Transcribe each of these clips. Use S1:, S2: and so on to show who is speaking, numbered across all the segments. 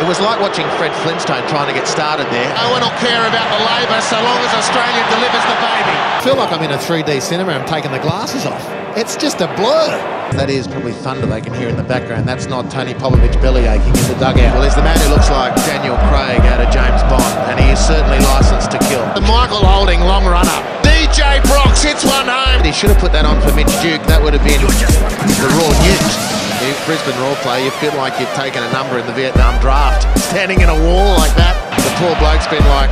S1: It was like watching Fred Flintstone trying to get started there.
S2: No one will care about the labour so long as Australia delivers the baby.
S1: I feel like I'm in a 3D cinema. I'm taking the glasses off. It's just a blur. That is probably thunder they can hear in the background. That's not Tony Popovich belly aching in the dugout. Well, there's the man who looks like Daniel Craig out of James Bond, and he is certainly licensed to kill.
S2: The Michael Holding long runner. DJ Brox hits one home.
S1: He should have put that on for Mitch Duke. That would have been the raw newt. Brisbane raw play, you feel like you've taken a number in the Vietnam draft. Standing in a wall like that. The poor bloke's been like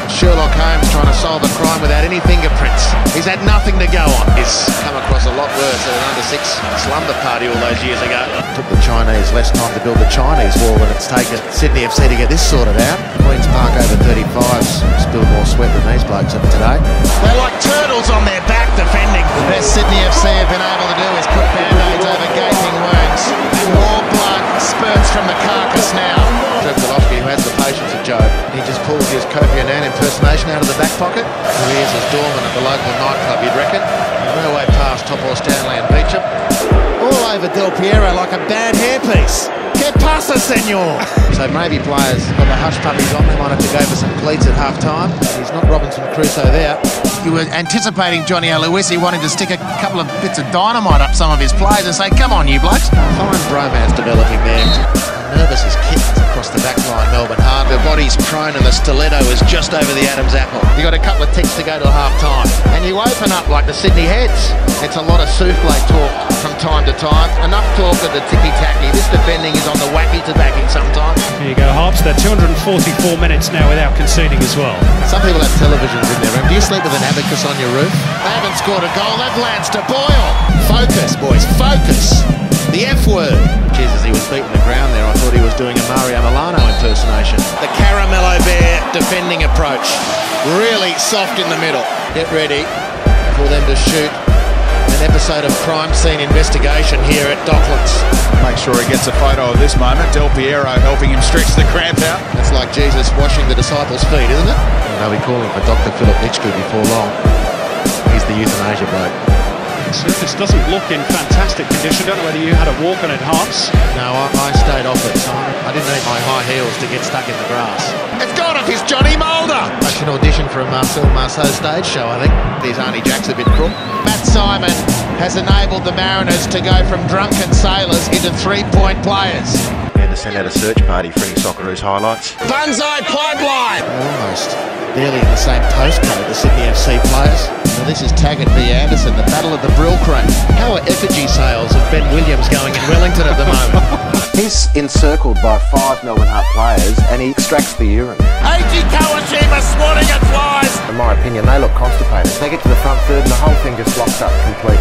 S1: Sherlock Holmes trying to solve a crime without any fingerprints. He's had nothing to go on. He's come across a lot worse at an under-6 slumber party all those years ago. It took the Chinese less time to build the Chinese wall than it's taken Sydney FC to get this sorted out. Queen's Park over 35s spilled more sweat than these blokes have today.
S2: They're like turtles on their back defending.
S1: The best Sydney FC have been able to do is put band-aids over gaping wounds.
S2: And more blood spurts from the carcass now.
S1: Trev Golofsky, who has the patience of Job, he just pulls his Kofi Annan impersonation out of the back pocket. Who he is as doorman at the local nightclub, you'd reckon. No way past Topor Stanley and Beecham. All over Del Piero like a bad hairpiece. Que pasa, senor? So maybe players got the hush puppies on. They might have to go for some cleats at half-time. He's not Robinson Crusoe there.
S2: You were anticipating Johnny Aloisi wanting to stick a couple of bits of dynamite up some of his players and say, come on, you blokes.
S1: Fine bromance developing there. Nervous as kicked across the back line, Melbourne Hard. The body's prone and the stiletto is just over the Adam's apple. You got a couple of ticks to go to half-time. And you open up like the Sydney Heads. It's a lot of souffle talk from time to time. Enough talk of the ticky-tacky. This defending is on the wacky tobacking sometimes.
S3: There you go, Harps. They're 244 minutes now without conceding as well.
S1: Some people have televisions in their room. Do you sleep with an abacus on your roof?
S2: They haven't scored a goal. They've lanced a Boyle.
S1: Focus, boys. Focus. The F word. Jesus, he was beating the ground there. I thought he was doing a Mario Milano impersonation. The Caramello Bear defending approach. Really soft in the middle. Get ready for them to shoot an episode of crime scene investigation here at Docklands.
S4: Make sure he gets a photo of this moment. Del Piero helping him stretch the cramp out.
S1: It's like Jesus washing the disciples' feet, isn't it? They'll be calling for Dr. Philip Nitschke before long. He's the euthanasia bloke.
S3: Surface doesn't look in fantastic condition. Don't know whether you had a walk on it, Harps.
S1: No, I stayed off it, Simon. I didn't need my high heels to get stuck in the grass.
S2: It's gone off his Johnny Mulder.
S1: I should audition for a Marcel Marceau stage show, I think. His Arnie Jack's a bit crook.
S2: Matt Simon has enabled the Mariners to go from drunken sailors into three-point players.
S1: And to send out a search party for any Socceroos highlights.
S2: Banzai Pipeline.
S1: They're almost nearly in the same postcode, the Sydney FC players. Now this is Taggart v Anderson, the Battle of the Brill Crane. How are effigy sales of Ben Williams going in Wellington at the moment?
S5: He's encircled by 5 Melbourne Heart players and he extracts the urine.
S2: Eiji Kawashima swatting at flies.
S5: In my opinion, they look constipated. They get to the front third and the whole thing just locks up completely.